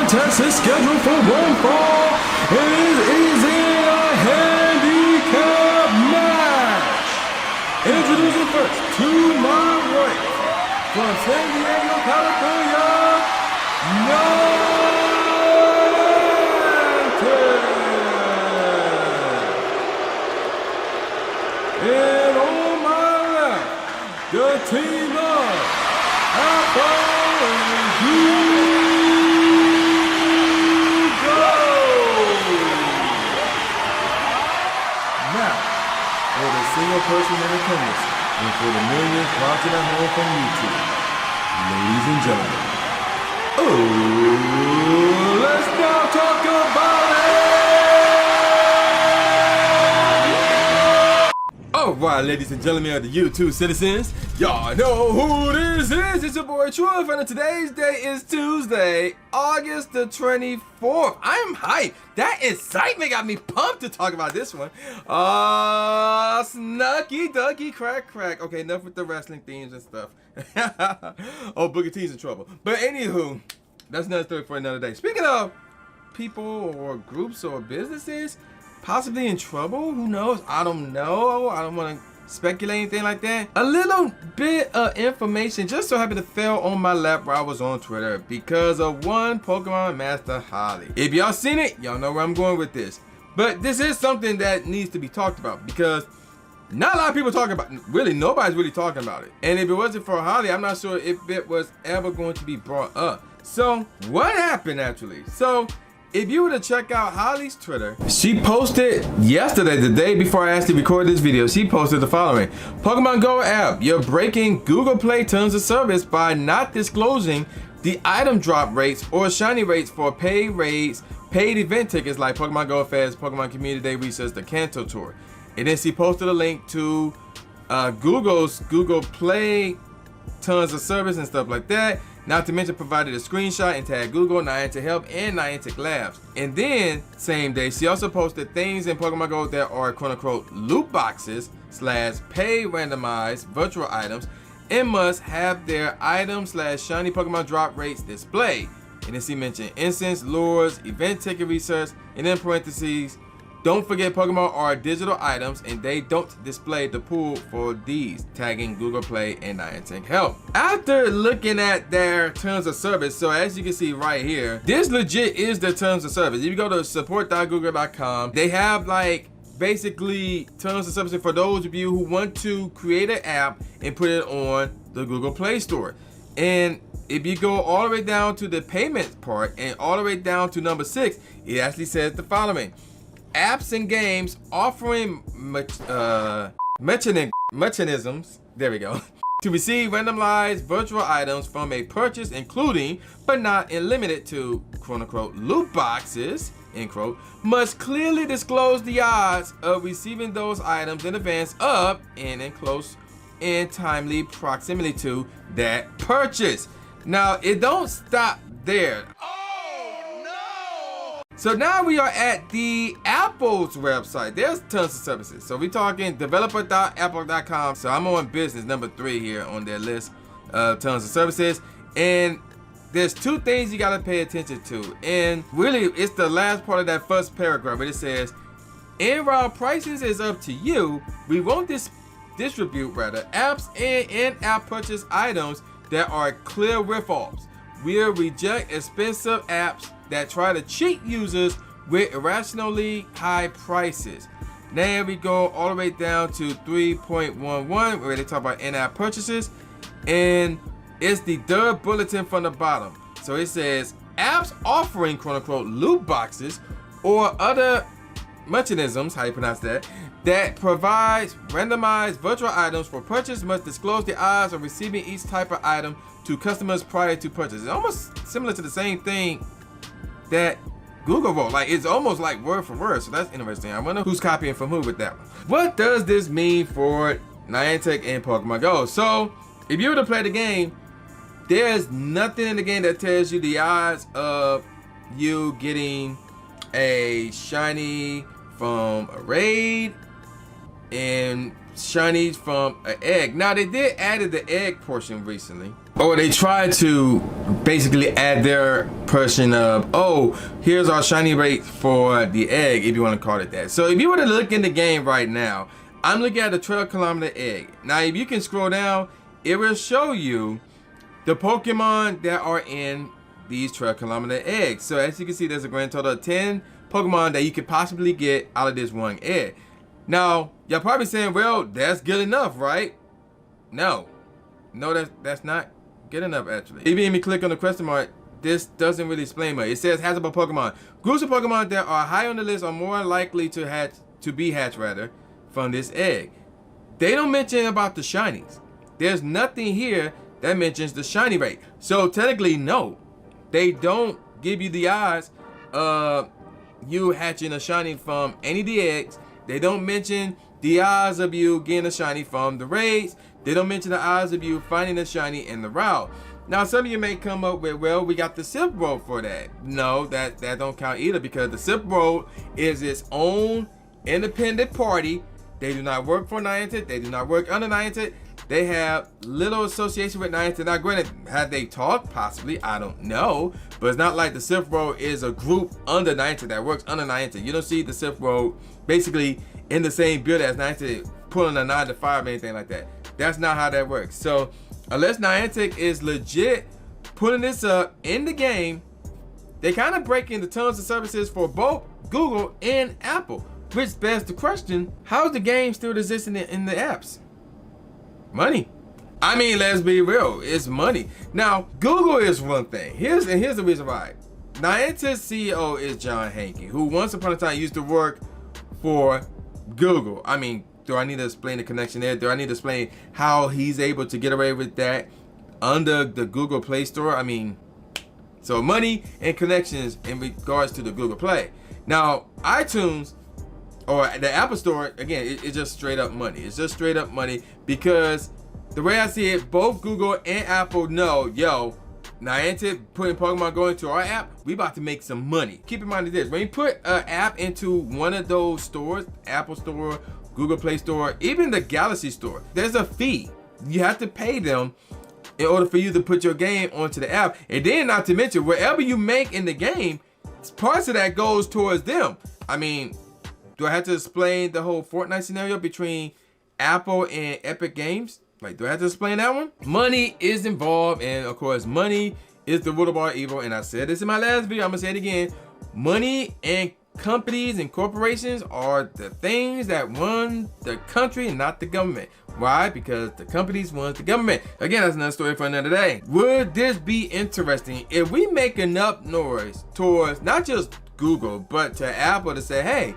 contest is scheduled for one fall, and it is in a handicap match. Introducing first, to my right, from San Diego, California, Niantic. And on my left, the team of Apple and Hugo. Now, for the single person in attendance, and for the millions watching at home from YouTube, ladies and gentlemen, let's now talk about it! Alright, ladies and gentlemen of the YouTube citizens, y'all know who this is. It's your boy True Inferno. Today's day is Tuesday, August the 24th. I am hyped. That excitement got me pumped to talk about this one. Snucky ducky crack crack. Okay, enough with the wrestling themes and stuff. Oh, Booker T's in trouble. But anywho, that's another story for another day. Speaking of people or groups or businesses possibly in trouble, who knows? I don't know. I don't want to speculate anything like that. A little bit of information just so happened to fell on my lap while I was on Twitter because of one Pokemon Master Holly. If y'all seen it, y'all know where I'm going with this. But this is something that needs to be talked about because not a lot of people talking about it. Really, nobody's really talking about it. And if it wasn't for Holly, I'm not sure if it was ever going to be brought up. So what happened actually? So if you were to check out Holly's Twitter, she posted yesterday, the day before I actually recorded this video, she posted the following. Pokemon Go app, you're breaking Google Play terms of service by not disclosing the item drop rates or shiny rates for paid raids, paid event tickets like Pokemon Go Fest, Pokemon Community Day Research, the Kanto Tour. And then she posted a link to Google's Google Play terms of service and stuff like that. Not to mention provided a screenshot and tagged Google, Niantic Help, and Niantic Labs. And then, same day, she also posted things in Pokemon Go that are quote-unquote loot boxes / pay randomized virtual items and must have their item / shiny Pokemon drop rates displayed. And then she mentioned incense, lures, event ticket research, and in parentheses, don't forget Pokemon are digital items and they don't display the pool for these, tagging Google Play and Niantic Help. After looking at their terms of service, so as you can see right here, this legit is their terms of service. If you go to support.google.com, they have like basically terms of service for those of you who want to create an app and put it on the Google Play Store. And if you go all the way down to the payment part and all the way down to number 6, it actually says the following. Apps and games offering mechanisms, there we go, to receive randomized virtual items from a purchase, including but not limited to quote-unquote loot boxes, end quote, must clearly disclose the odds of receiving those items in advance of and in close and timely proximity to that purchase. Now, it don't stop there. So now we are at the Apple's website. There's tons of services. So we're talking developer.apple.com. So I'm on business number 3 here on their list of tons of services. And there's 2 things you gotta pay attention to. And really, it's the last part of that first paragraph where it says, and while prices is up to you, we won't distribute apps and in-app purchase items that are clear ripoffs. We'll reject expensive apps that try to cheat users with irrationally high prices. Now we go all the way down to 3.11 where they talk about in-app purchases, and it's the third bulletin from the bottom. So it says apps offering quote-unquote loot boxes or other mechanisms, how you pronounce that provides randomized virtual items for purchase must disclose the odds of receiving each type of item to customers prior to purchase. It's almost similar to the same thing that Google wrote. Like, it's almost like word for word. So that's interesting. I wonder who's copying from who with that one. What does this mean for Niantic and Pokemon Go? So if you were to play the game, there's nothing in the game that tells you the odds of you getting a shiny from a raid and shinies from an egg. Now they did added the egg portion recently, or they try to basically add their portion of, oh, here's our shiny rate for the egg, if you want to call it that. So if you were to look in the game right now, I'm looking at the 12 kilometer egg. Now, if you can scroll down, it will show you the Pokemon that are in these 12 kilometer eggs. So as you can see, there's a grand total of 10 Pokemon that you could possibly get out of this one egg. Now, you're probably saying, well, that's good enough, right? No, that's not good enough, actually. Even if you click on the question mark, this doesn't really explain much. It says hatchable Pokemon. Groups of Pokemon that are high on the list are more likely to be hatched from this egg. They don't mention about the shinies. There's nothing here that mentions the shiny rate. So technically, no, they don't give you the odds of you hatching a shiny from any of the eggs. They don't mention the odds of you getting a shiny from the raids. They don't mention the odds of you finding a shiny in the route. Now, some of you may come up with, well, we got the Silk Road for that. No, that don't count either, because the Silk Road is its own independent party. They do not work for Niantic. They do not work under Niantic. They have little association with Niantic. Now, granted, have they talked? Possibly. I don't know. But it's not like the Silk Road is a group under Niantic that works under Niantic. You don't see the Silk Road basically in the same build as Niantic, pulling a 9 to 5 or anything like that. That's not how that works. So, unless Niantic is legit putting this up in the game, they kind of breaking the terms of services for both Google and Apple. Which begs the question, how is the game still existing in the apps? Money. I mean, let's be real, it's money. Now, Google is one thing. Here's the reason why. Niantic's CEO is John Hanke, who once upon a time used to work for Google. I mean, do I need to explain the connection there? Do I need to explain how he's able to get away with that under the Google Play Store? I mean, so money and connections in regards to the Google Play. Now, iTunes or the Apple Store, again, it's just straight up money. It's just straight up money, because the way I see it, both Google and Apple know, yo, Niantic putting Pokemon Go into our app, we about to make some money. Keep in mind this, when you put an app into one of those stores, Apple Store, Google Play Store, even the Galaxy Store, there's a fee. You have to pay them in order for you to put your game onto the app. And then, not to mention, whatever you make in the game, parts of that goes towards them. I mean, do I have to explain the whole Fortnite scenario between Apple and Epic Games? Like, do I have to explain that one? Money is involved, and of course, money is the root of all evil. And I said this in my last video, I'm gonna say it again. Money and companies and corporations are the things that run the country, not the government. Why? Because the companies run the government. Again, that's another story for another day. Would this be interesting if we make enough noise towards not just Google, but to Apple to say, hey,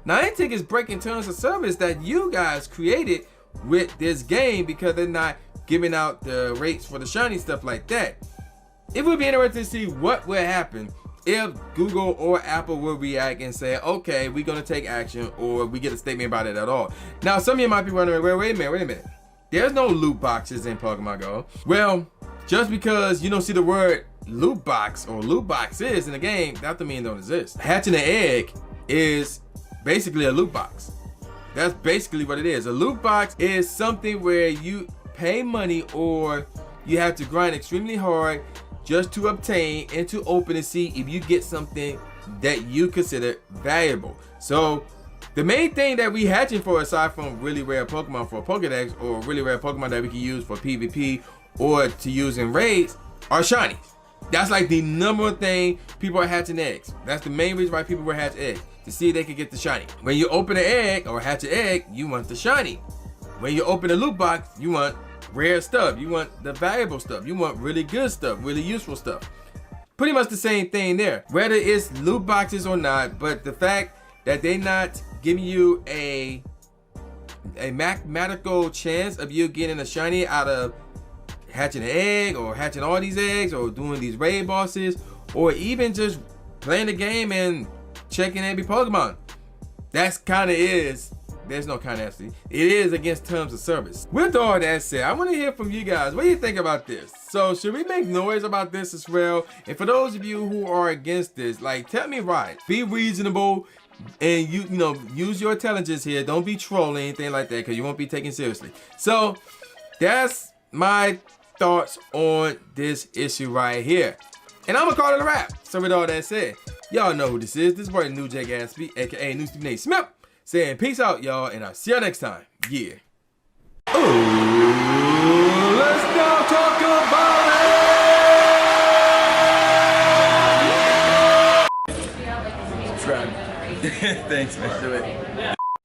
Niantic is breaking terms of service that you guys created with this game because they're not giving out the rates for the shiny stuff like that. It would be interesting to see what would happen if Google or Apple will react and say, okay, we're going to take action, or we get a statement about it at all. Now, some of you might be wondering, wait a minute. There's no loot boxes in Pokemon Go. Well, just because you don't see the word loot box or loot boxes in the game, that doesn't mean it don't exist. Hatching an egg is basically a loot box. That's basically what it is. A loot box is something where you pay money or you have to grind extremely hard just to obtain and to open and see if you get something that you consider valuable. So the main thing that we hatching for, aside from really rare Pokemon for Pokedex or really rare Pokemon that we can use for PvP or to use in raids, are shinies. That's like the number one thing people are hatching eggs. That's the main reason why people will hatch eggs, to see if they can get the shiny. When you open an egg or hatch an egg, you want the shiny. When you open a loot box, you want rare stuff. You want the valuable stuff. You want really good stuff, really useful stuff. Pretty much the same thing there, whether it's loot boxes or not. But the fact that they're not giving you a mathematical chance of you getting a shiny out of hatching an egg or hatching all these eggs or doing these raid bosses or even just playing the game and checking every Pokemon, that's kind of is, there's no kind of actually, it is against terms of service. With all that said, I want to hear from you guys. What do you think about this? So should we make noise about this as well? And for those of you who are against this, like, tell me right, be reasonable, and you know, use your intelligence here. Don't be trolling anything like that, because you won't be taken seriously. So that's my thoughts on this issue right here. And I'm gonna call it a wrap. So with all that said, y'all know who this is. This boy New J Gatsby, aka New Steve Nate Smith, saying peace out, y'all, and I'll see y'all next time. Yeah. Ooh, let's now talk about it. Subscribe. Thanks, man. Do it.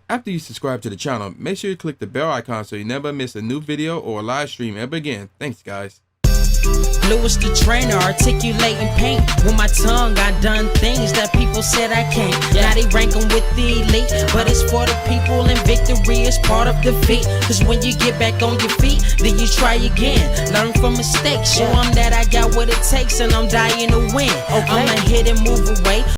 After you subscribe to the channel, make sure you click the bell icon so you never miss a new video or a live stream ever again. Thanks, guys. Lewis the trainer, articulating pain. With my tongue, I done things that people said I can't. Now they rank 'em with the elite, but it's for the people, and victory is part of defeat. Cause when you get back on your feet, then you try again. Learn from mistakes, show 'em that I got what it takes, and I'm dying to win. I'ma hit and move away.